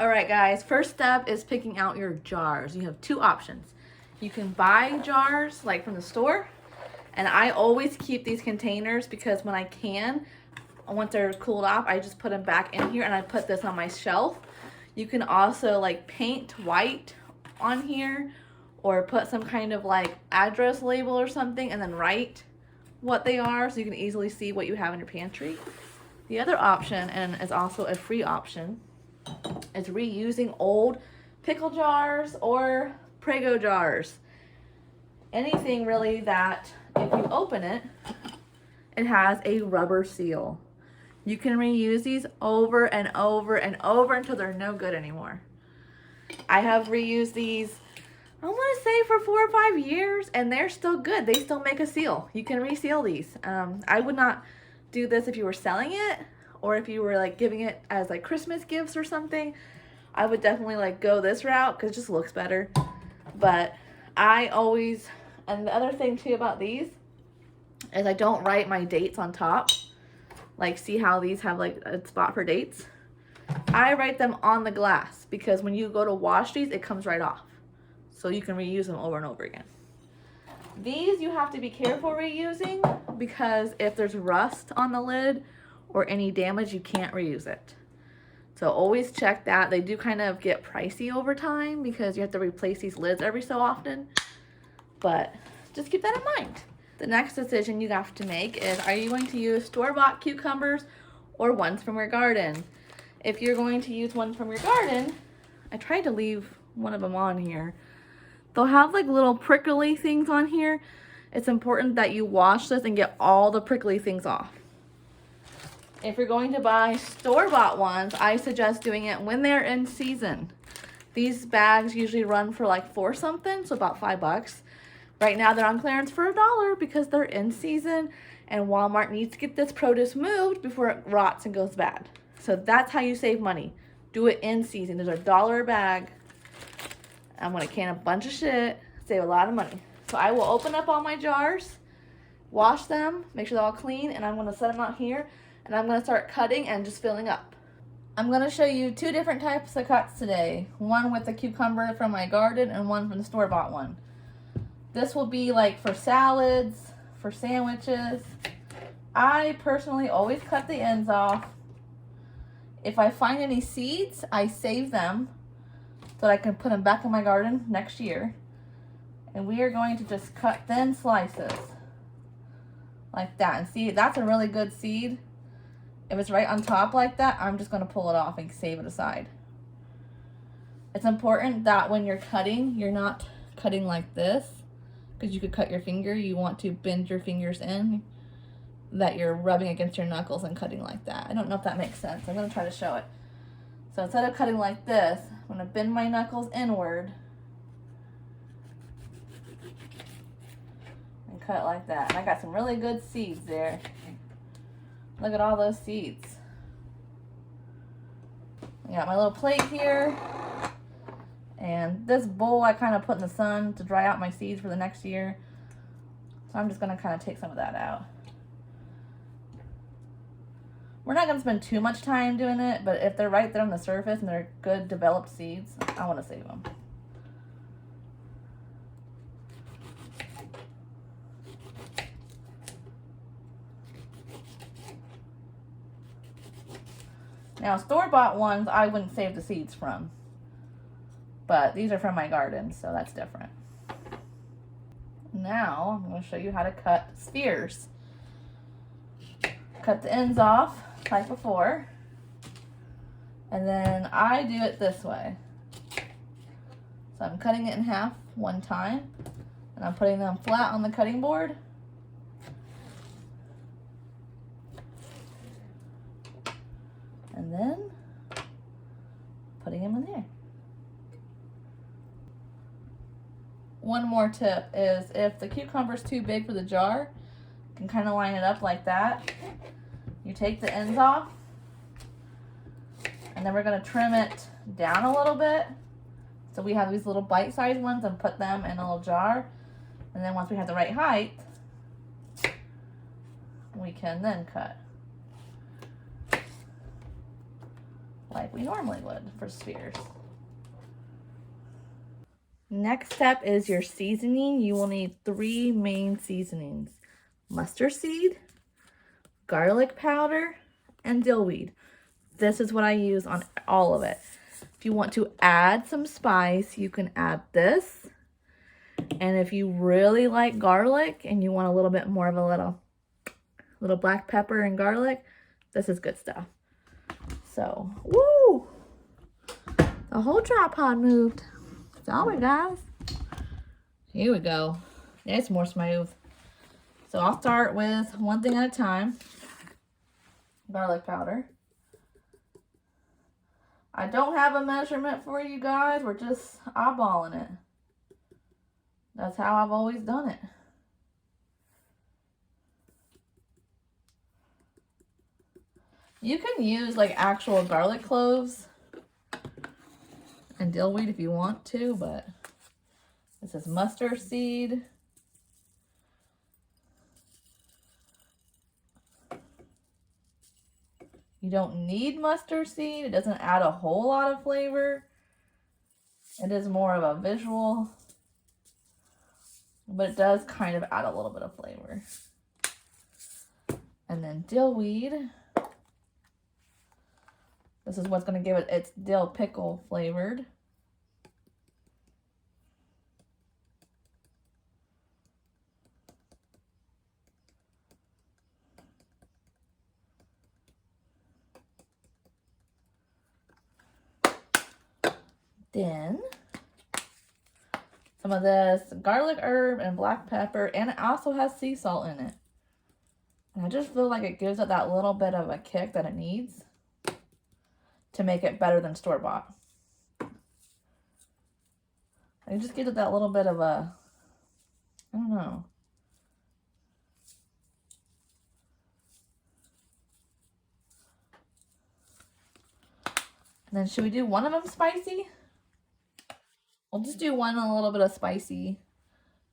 All right, guys, first step is picking out your jars. You have two options. You can buy jars like from the store, and I always keep these containers because when I can, once they're cooled off, I just put them back in here and I put this on my shelf. You can also like paint white on here or put some kind of like address label or something and then write what they are so you can easily see what you have in your pantry. The other option, and is also a free option, is reusing old pickle jars or Prego jars. Anything really that if you open it, it has a rubber seal. You can reuse these over and over and over until they're no good anymore. I have reused these, I want to say for 4 or 5 years, and they're still good. They still make a seal. You can reseal these. I would not do this if you were selling it or if you were like giving it as like Christmas gifts or something. I would definitely like go this route because it just looks better. But I always, and the other thing too about these is I don't write my dates on top. Like, see how these have like a spot for dates? I write them on the glass because when you go to wash these, it comes right off. So you can reuse them over and over again. These you have to be careful reusing because if there's rust on the lid or any damage, you can't reuse it. So always check that. They do kind of get pricey over time because you have to replace these lids every so often. But just keep that in mind. The next decision you have to make is, are you going to use store-bought cucumbers or ones from your garden? If you're going to use ones from your garden, I tried to leave one of them on here. They'll have like little prickly things on here. It's important that you wash this and get all the prickly things off. If you're going to buy store-bought ones, I suggest doing it when they're in season. These bags usually run for like $4 something, so about $5. Right now they're on clearance for $1 because they're in season and Walmart needs to get this produce moved before it rots and goes bad. So that's how you save money. Do it in season. There's $1 a bag. I'm gonna can a bunch of shit, save a lot of money. So I will open up all my jars, wash them, make sure they're all clean, and I'm gonna set them out here and I'm gonna start cutting and just filling up. I'm gonna show you 2 different types of cuts today. One with the cucumber from my garden and one from the store-bought one. This will be like for salads, for sandwiches. I personally always cut the ends off. If I find any seeds, I save them so that I can put them back in my garden next year. And we are going to just cut thin slices like that. And see, that's a really good seed. If it's right on top like that, I'm just going to pull it off and save it aside. It's important that when you're cutting, you're not cutting like this, because you could cut your finger. You want to bend your fingers in, that you're rubbing against your knuckles and cutting like that. I don't know if that makes sense. I'm going to try to show it. So instead of cutting like this, I'm going to bend my knuckles inward and cut it like that. And I got some really good seeds there. Look at all those seeds. I got my little plate here. And this bowl I kind of put in the sun to dry out my seeds for the next year. So I'm just going to kind of take some of that out. We're not going to spend too much time doing it, but if they're right there on the surface and they're good developed seeds, I want to save them. Now, store-bought ones, I wouldn't save the seeds from. But these are from my garden, so that's different. Now, I'm going to show you how to cut spheres. Cut the ends off, like before. And then I do it this way. So I'm cutting it in half one time. And I'm putting them flat on the cutting board. And then putting them in there. One more tip is if the cucumber's too big for the jar, you can kind of line it up like that. You take the ends off, and then we're going to trim it down a little bit. So we have these little bite-sized ones and put them in a little jar. And then once we have the right height, we can then cut. like we normally would for spheres. Next step is your seasoning. You will need 3 main seasonings: mustard seed, garlic powder, and dill weed. This is what I use on all of it. If you want to add some spice, you can add this. And if you really like garlic and you want a little bit more of a little black pepper and garlic, this is good stuff. So, woo! The whole tripod moved. Sorry, guys. Here we go. It's more smooth. So I'll start with one thing at a time. Garlic powder. I don't have a measurement for you guys. We're just eyeballing it. That's how I've always done it. You can use like actual garlic cloves and dill weed if you want to, but this is mustard seed. You don't need mustard seed. It doesn't add a whole lot of flavor. It is more of a visual, but it does kind of add a little bit of flavor. And then dill weed. This is what's going to give it its dill pickle flavored. Then some of this garlic herb and black pepper, and it also has sea salt in it. And I just feel like it gives it that little bit of a kick that it needs to make it better than store-bought. It just gives it that little bit of a, I don't know. And then should we do one of them spicy? We'll just do one a little bit of spicy.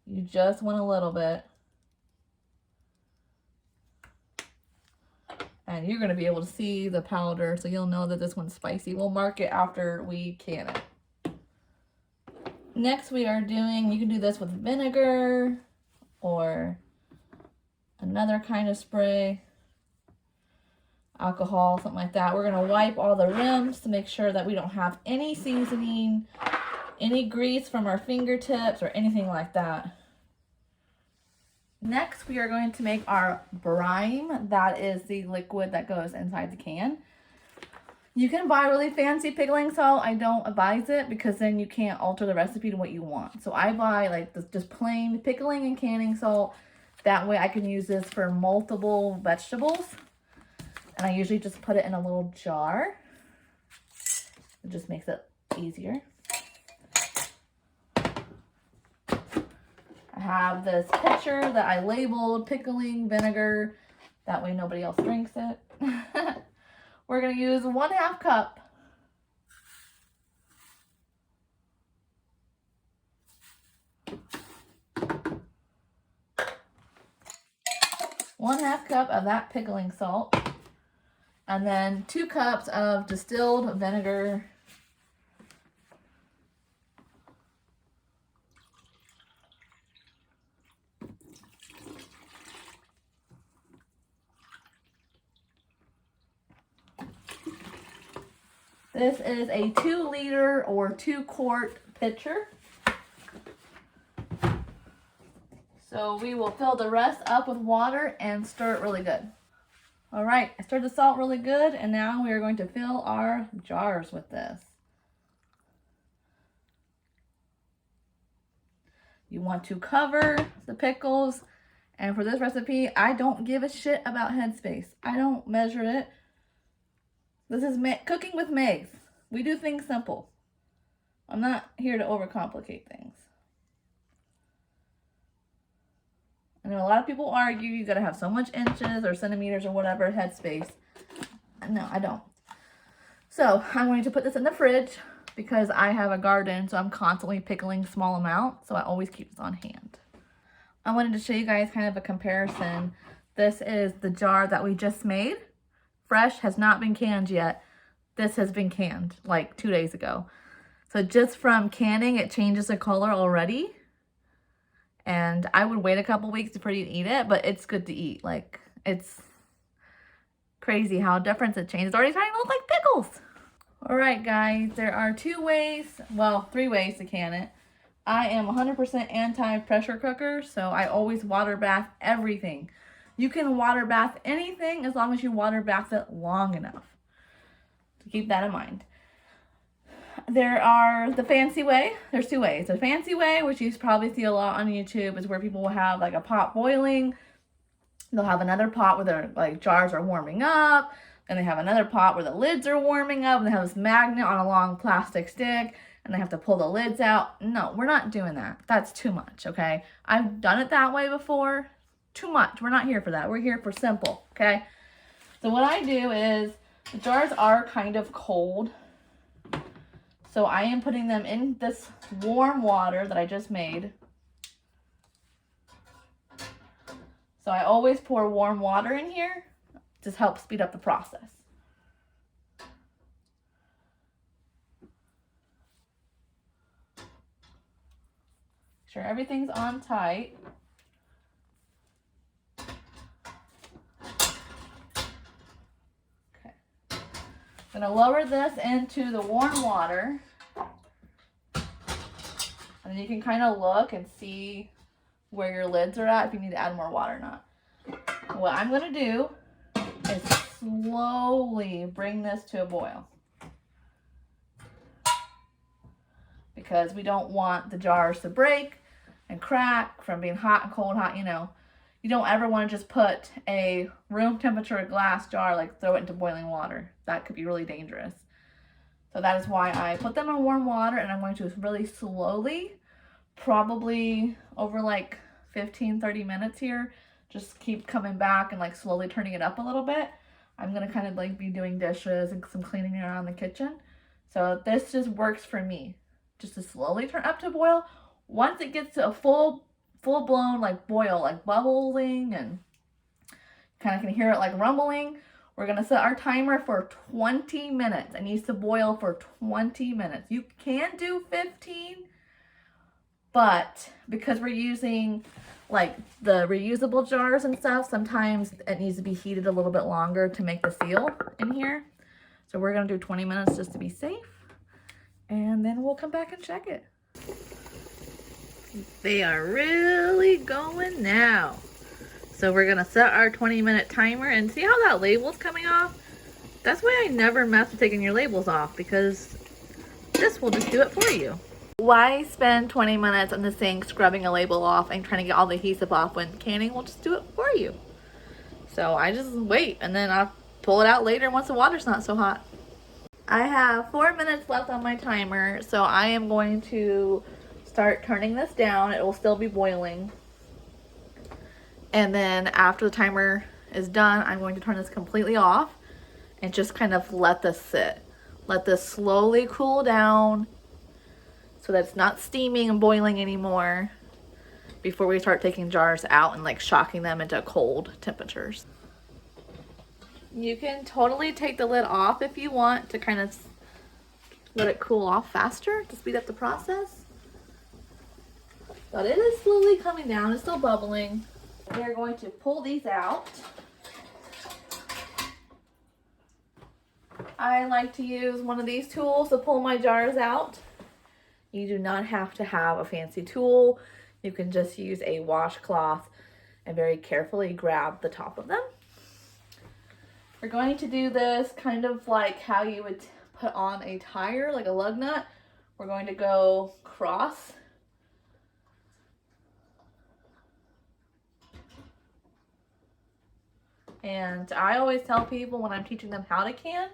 You just want a little bit. And you're going to be able to see the powder, so you'll know that this one's spicy. We'll mark it after we can it. Next we are doing, you can do this with vinegar or another kind of spray. Alcohol, something like that. We're going to wipe all the rims to make sure that we don't have any seasoning, any grease from our fingertips or anything like that. Next, we are going to make our brine. That is the liquid that goes inside the can. You can buy really fancy pickling salt. I don't advise it because then you can't alter the recipe to what you want. So I buy like this just plain pickling and canning salt. That way I can use this for multiple vegetables. And I usually just put it in a little jar. It just makes it easier. I have this pitcher that I labeled pickling vinegar. That way nobody else drinks it. We're going to use 1/2 cup. One-half cup of that pickling salt. And then 2 cups of distilled vinegar. This is a 2-liter or 2-quart pitcher. So we will fill the rest up with water and stir it really good. All right, I stirred the salt really good, and now we are going to fill our jars with this. You want to cover the pickles, and for this recipe, I don't give a shit about headspace. I don't measure it. This is cooking with Megz. We do things simple. I'm not here to overcomplicate things. I know a lot of people argue you gotta have so much inches or centimeters or whatever headspace. No, I don't. So I'm going to put this in the fridge because I have a garden, so I'm constantly pickling small amounts, so I always keep this on hand. I wanted to show you guys kind of a comparison. This is the jar that we just made. Fresh, has not been canned yet. this has been canned like 2 days ago. So just from canning, it changes the color already. And I would wait a couple weeks before you eat it, but it's good to eat. Like, it's crazy how different it changes. It's already starting to look like pickles. All right, guys, there are 2 ways, well, 3 ways to can it. I am 100% anti-pressure cooker, so I always water bath everything. You can water bath anything as long as you water bath it long enough. So keep that in mind. There are the fancy way. There's 2 ways. The fancy way, which you probably see a lot on YouTube, is where people will have like a pot boiling. They'll have another pot where their like jars are warming up. Then they have another pot where the lids are warming up. And they have this magnet on a long plastic stick. And they have to pull the lids out. No, we're not doing that. That's too much, okay? I've done it that way before. Too much. We're not here for that. We're here for simple, okay? So what I do is, the jars are kind of cold. So I am putting them in this warm water that I just made. So I always pour warm water in here. Just helps speed up the process. Make sure everything's on tight. Okay. I'm gonna lower this into the warm water. And then you can kind of look and see where your lids are at, if you need to add more water or not. What I'm going to do is slowly bring this to a boil. Because we don't want the jars to break and crack from being hot and cold, hot, you know. You don't ever want to just put a room temperature glass jar, like throw it into boiling water. That could be really dangerous. So that is why I put them in warm water, and I'm going to really slowly, probably over like 15-30 minutes here, just keep coming back and like slowly turning it up a little bit. I'm going to kind of like be doing dishes and some cleaning around the kitchen. So this just works for me, just to slowly turn up to boil. Once it gets to a full-blown like boil, like bubbling, and kind of can hear it like rumbling, we're going to set our timer for 20 minutes. It needs to boil for 20 minutes. You can do 15, but because we're using like the reusable jars and stuff, sometimes it needs to be heated a little bit longer to make the seal in here. So we're going to do 20 minutes just to be safe, and then we'll come back and check it. They are really going now. So we're going to set our 20-minute timer, and see how that label's coming off? That's why I never mess with taking your labels off, because this will just do it for you. Why spend 20 minutes in the sink scrubbing a label off and trying to get all the adhesive off when canning will just do it for you? So I just wait, and then I'll pull it out later once the water's not so hot. I have 4 minutes left on my timer, so I am going to start turning this down. It will still be boiling. And then after the timer is done, I'm going to turn this completely off and just kind of let this sit. Let this slowly cool down so that it's not steaming and boiling anymore before we start taking jars out and like shocking them into cold temperatures. You can totally take the lid off if you want to kind of let it cool off faster to speed up the process. But it is slowly coming down. It's still bubbling. We're going to pull these out. I like to use one of these tools to pull my jars out. You do not have to have a fancy tool. You can just use a washcloth and very carefully grab the top of them. We're going to do this kind of like how you would put on a tire, like a lug nut. We're going to go cross. And I always tell people when I'm teaching them how to can,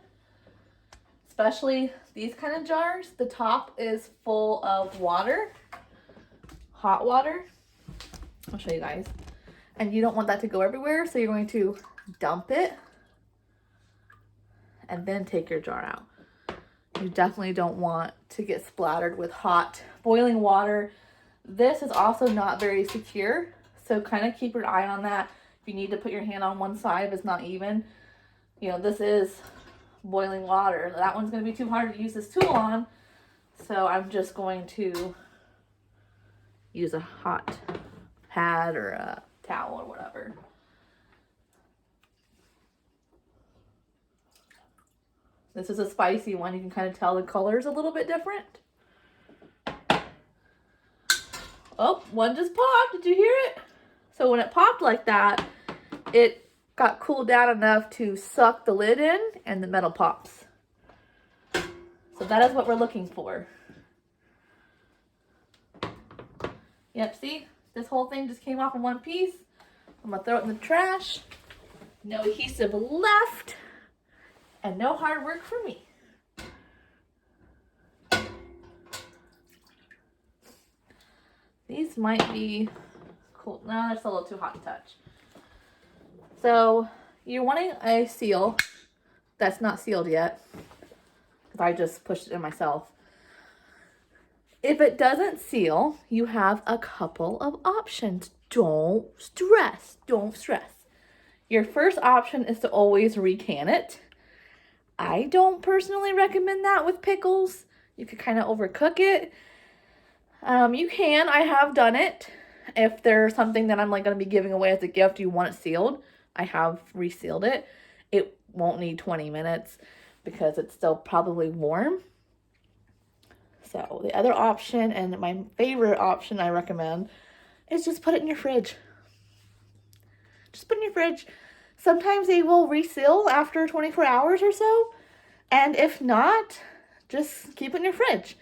especially these kind of jars, the top is full of water, hot water. I'll show you guys. And you don't want that to go everywhere, so you're going to dump it and then take your jar out. You definitely don't want to get splattered with hot boiling water. This is also not very secure, so kind of keep your eye on that. If you need to put your hand on one side if it's not even, you know, this is boiling water. That one's going to be too hard to use this tool on. So I'm just going to use a hot pad or a towel or whatever. This is a spicy one. You can kind of tell the color's a little bit different. Oh, one just popped. Did you hear it? So when it popped like that, it got cooled down enough to suck the lid in and the metal pops. So that is what we're looking for. Yep, see? This whole thing just came off in one piece. I'm gonna throw it in the trash. No adhesive left. And no hard work for me. These might be cool. No, that's a little too hot to touch. So you're wanting a seal that's not sealed yet, because I just pushed it in myself. If it doesn't seal, you have a couple of options. Don't stress. Don't stress. Your first option is to always recan it. I don't personally recommend that with pickles. You could kind of overcook it. You can. I have done it. If there's something that I'm like going to be giving away as a gift, you want it sealed, I have resealed it. It won't need 20 minutes because it's still probably warm. So the other option, and my favorite option I recommend, is just put it in your fridge. Just put it in your fridge. Sometimes they will reseal after 24 hours or so. And if not, just keep it in your fridge.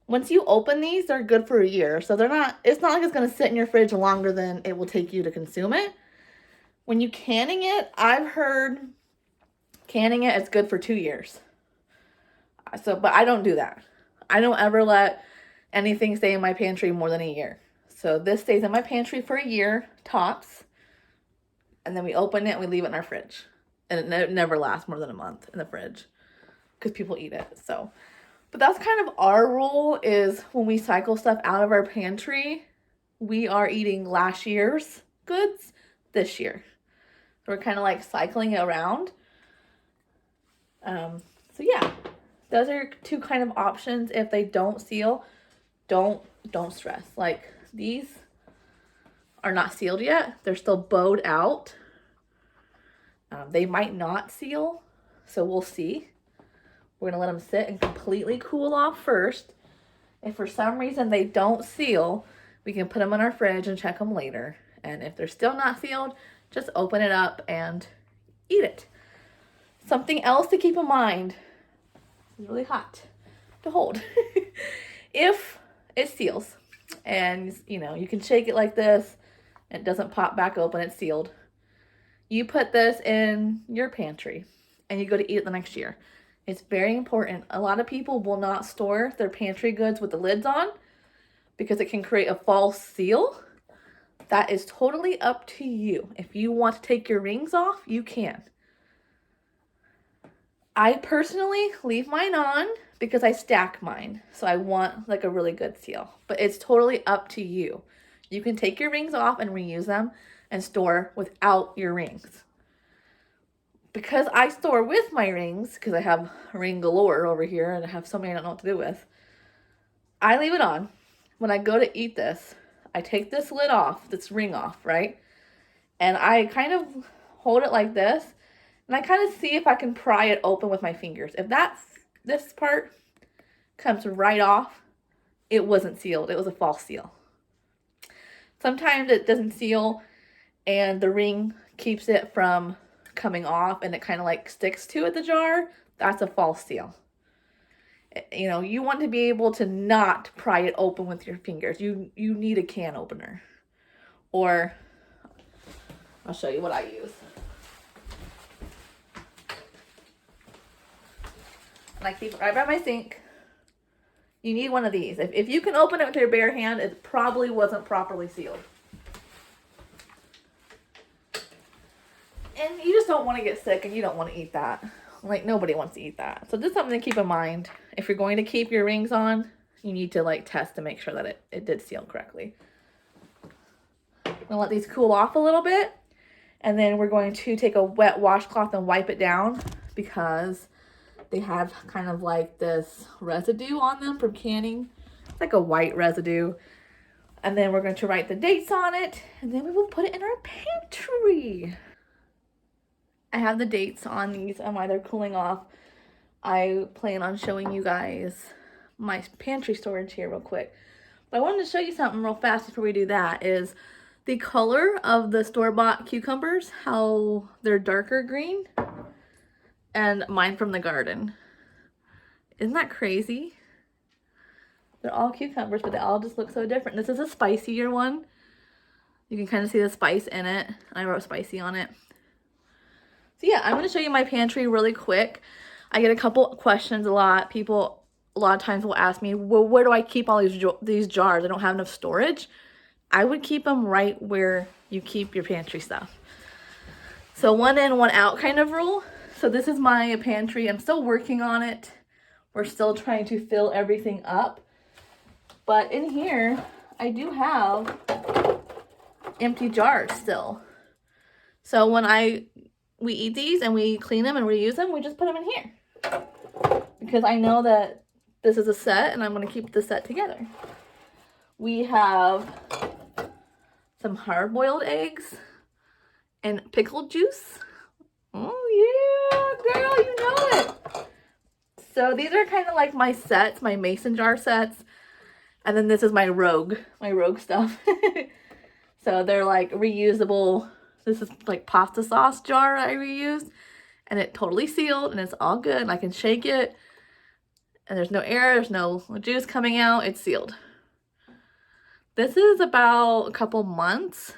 Once you open these, they're good for a year. So it's not like it's going to sit in your fridge longer than it will take you to consume it. When you canning it, I've heard canning it is good for 2 years. But I don't do that. I don't ever let anything stay in my pantry more than a year. So this stays in my pantry for a year, tops. And then we open it and we leave it in our fridge. And it never lasts more than a month in the fridge because people eat it. So, but that's kind of our rule, is when we cycle stuff out of our pantry, we are eating last year's goods this year. So we're kind of like cycling it around. So yeah, those are two kind of options. If they don't seal, don't stress. Like these are not sealed yet. They're still bowed out. They might not seal, so we'll see. We're going to let them sit and completely cool off first. If for some reason they don't seal, we can put them in our fridge and check them later. And if they're still not sealed, just open it up and eat it. Something else to keep in mind, it's really hot to hold. If it seals and you can shake it like this, it doesn't pop back open, it's sealed. You put this in your pantry and you go to eat it the next year. It's very important. A lot of people will not store their pantry goods with the lids on because it can create a false seal. That is totally up to you. If you want to take your rings off, you can. I personally leave mine on because I stack mine. So I want like a really good seal. But it's totally up to you. You can take your rings off and reuse them and store without your rings. Because I store with my rings, because I have ring galore over here and I have so many I don't know what to do with, I leave it on. When I go to eat this, I take this lid off, this ring off, right? And I kind of hold it like this, and I kind of see if I can pry it open with my fingers. If this part comes right off, it wasn't sealed. It was a false seal. Sometimes it doesn't seal and the ring keeps it from coming off and it kind of like sticks to it, the jar. That's a false seal. You want to be able to not pry it open with your fingers. You need a can opener. Or I'll show you what I use. And I keep it right by my sink. You need one of these. If you can open it with your bare hand, it probably wasn't properly sealed. And you just don't want to get sick and you don't want to eat that. Like, nobody wants to eat that. So just something to keep in mind. If you're going to keep your rings on, you need to like test to make sure that it did seal correctly. I'm going to let these cool off a little bit. And then we're going to take a wet washcloth and wipe it down because they have kind of like this residue on them from canning. It's like a white residue. And then we're going to write the dates on it, and then we will put it in our pantry. I have the dates on these and why they're cooling off. I plan on showing you guys my pantry storage here real quick. But I wanted to show you something real fast before we do that, is the color of the store-bought cucumbers, how they're darker green, and mine from the garden. Isn't that crazy? They're all cucumbers, but they all just look so different. This is a spicier one. You can kind of see the spice in it. I wrote spicy on it. So yeah, I'm going to show you my pantry really quick. I get a couple questions a lot. People a lot of times will ask me, well, where do I keep all these jars? I don't have enough storage. I would keep them right where you keep your pantry stuff. So one in, one out kind of rule. So this is my pantry. I'm still working on it. We're still trying to fill everything up. But in here, I do have empty jars still. So when we eat these and we clean them and reuse them, we just put them in here. Because I know that this is a set and I'm going to keep the set together. We have some hard-boiled eggs and pickled juice. Oh yeah, girl, you know it. So these are kind of like my sets, my mason jar sets. And then this is my rogue stuff. So they're like reusable. This is like pasta sauce jar I reused. And it totally sealed and it's all good. And I can shake it. And there's no air, there's no juice coming out. It's sealed. This is about a couple months.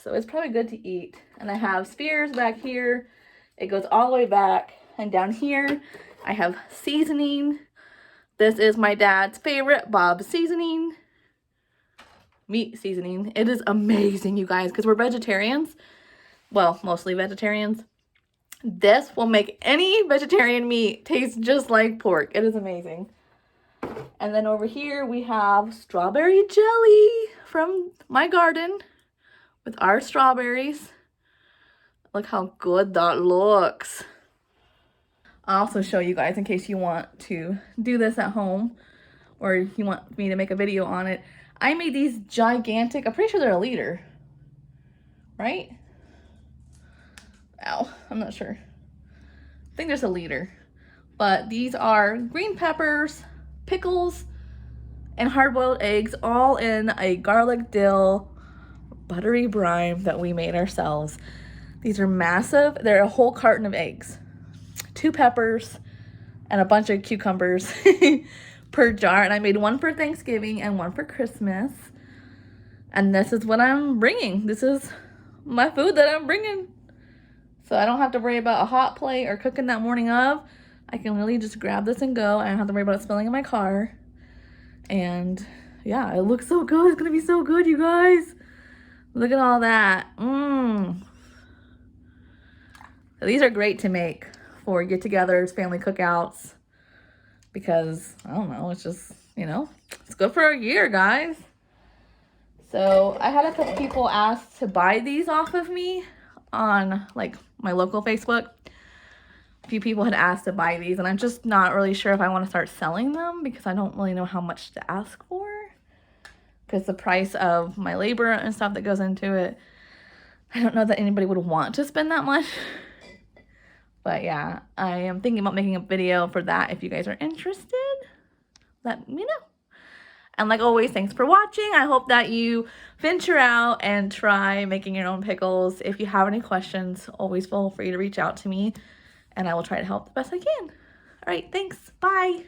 So it's probably good to eat. And I have spears back here. It goes all the way back. And down here, I have seasoning. This is my dad's favorite, Bob's seasoning. Meat seasoning. It is amazing, you guys, because we're vegetarians. Well, mostly vegetarians. This will make any vegetarian meat taste just like pork. It is amazing. And then over here, we have strawberry jelly from my garden with our strawberries. Look how good that looks. I'll also show you guys in case you want to do this at home or you want me to make a video on it. I made these gigantic, I'm pretty sure they're a liter, right? Ow, I'm not sure. I think there's a liter. But these are green peppers, pickles, and hard-boiled eggs all in a garlic dill buttery brine that we made ourselves. These are massive. They're a whole carton of eggs. 2 peppers and a bunch of cucumbers per jar. And I made one for Thanksgiving and one for Christmas. And this is what I'm bringing. This is my food that I'm bringing. So I don't have to worry about a hot plate or cooking that morning of. I can really just grab this and go. I don't have to worry about it spilling in my car. And yeah, it looks so good. It's going to be so good, you guys. Look at all that. So these are great to make for get-togethers, family cookouts, because, I don't know, it's just, you know, it's good for a year, guys. So I had a couple people ask to buy these off of me on, like, my local Facebook. A few people had asked to buy these, and I'm just not really sure if I want to start selling them because I don't really know how much to ask for, because the price of my labor and stuff that goes into it, I don't know that anybody would want to spend that much. But yeah, I am thinking about making a video for that. If you guys are interested, let me know. And like always, thanks for watching. I hope that you venture out and try making your own pickles. If you have any questions, always feel free to reach out to me and I will try to help the best I can. All right, thanks. Bye.